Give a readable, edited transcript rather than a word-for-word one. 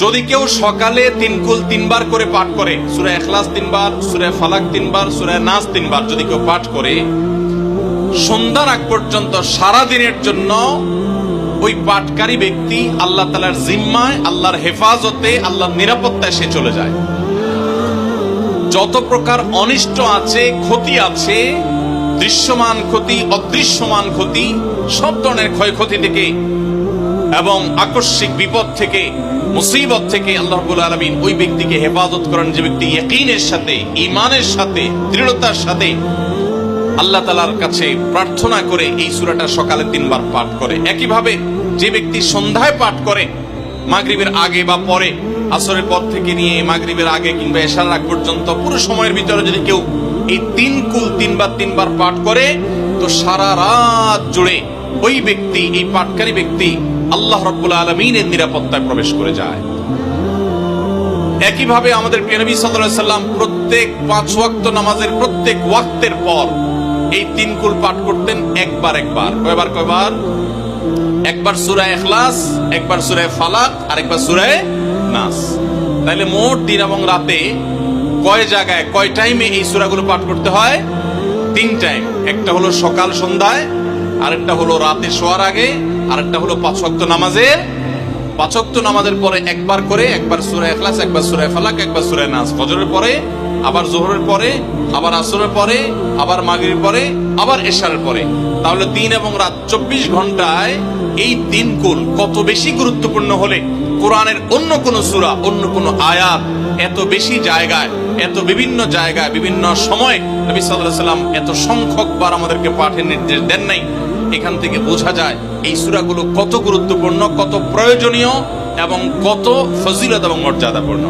যদি কেউ সকালে 3 কুল 3 বার করে পাঠ করে, সূরা ইখলাস 3 বার, সূরা ফালাক 3 বার, সূরা নাস 3 বার যদি কেউ পাঠ করে, সন্ধ্যার আগ পর্যন্ত সারা দিনের জন্য ওই পাঠকারী ব্যক্তি আল্লাহ তাআলার জিম্মায়, আল্লাহর হেফাজতে, আল্লাহর নিরাপত্তায় সে চলে যায়। যত প্রকার অনিষ্ট আছে, ক্ষতি আছে, দৃশ্যমান ক্ষতি, অদৃশ্যমান ক্ষতি, সব ধরনের ক্ষয়ক্ষতি থেকে এবং আকস্মিক বিপদ থেকে, মুসিবত থেকে আল্লাহ রাব্বুল আলামিন ওই ব্যক্তিকে হেফাজত করেন, যে ব্যক্তি ইয়াকিনের সাথে, ঈমানের সাথে, দৃঢ়তার সাথে আল্লাহ তাআলার কাছে প্রার্থনা করে এই সূরাটা সকালে 3 বার পাঠ করে। একইভাবে যে ব্যক্তি সন্ধ্যায় পাঠ করে, মাগরিবের আগে বা পরে, আসরের পর থেকে নিয়ে মাগরিবের আগে কিংবা এশার আগ পর্যন্ত পুরো সময়ের ভিতরে যদি কেউ এই 3 কুল 3 বার পাঠ করে, তো সারা রাত জুড়ে ওই ব্যক্তি, এই পাঠকারী ব্যক্তি আল্লাহ রাব্বুল আলামিনের নিরাপত্তায় প্রবেশ করে যায়। একইভাবে আমাদের প্রিয় নবী সাল্লাল্লাহু আলাইহি সাল্লাম প্রত্যেক 5 ওয়াক্ত নামাজের প্রত্যেক ওয়াক্তের পর এই 3 কুল পাঠ করতেন একবার। কয়বার? একবার সূরা ইখলাস, একবার সূরা ফালাক, আর একবার সূরা নাস। তাইলে মোট দিন এবং রাতে কয় জায়গায়, কয় টাইমে এই সূরাগুলো পাঠ করতে হয়? 3 টাইম। একটা হলো সকাল সন্ধ্যায়, আরেকটা হলো রাতে শোয়ার আগে, আরেকটা হলো 5 ওয়াক্ত নামাজের। 5 ওয়াক্ত নামাজের পরে একবার করে, একবার সূরা ইখলাস, একবার সূরা ফালাক, একবার সূরা নাস। ফজরের পরে, আবার যোহরের পরে, আবার আসরের পরে, আবার মাগরিবের পরে, আবার এশারের পরে। তাহলে দিন এবং রাত 24 ঘন্টায় এই 3 কুল কত বেশি গুরুত্বপূর্ণ হলে কোরআনের অন্য কোন সূরা, অন্য কোন আয়াত এত বেশি জায়গায়, এত বিভিন্ন জায়গায়, বিভিন্ন সময় নবী সাল্লাল্লাহু আলাইহি ওয়াসাল্লাম এত সংখ্যকবার আমাদেরকে পাঠের নির্দেশ দেন নাই। এখান থেকে বোঝা যায় এই সূরাগুলো কত গুরুত্বপূর্ণ, কত প্রয়োজনীয় এবং কত ফজিলত এবং মর্যাদাপূর্ণ।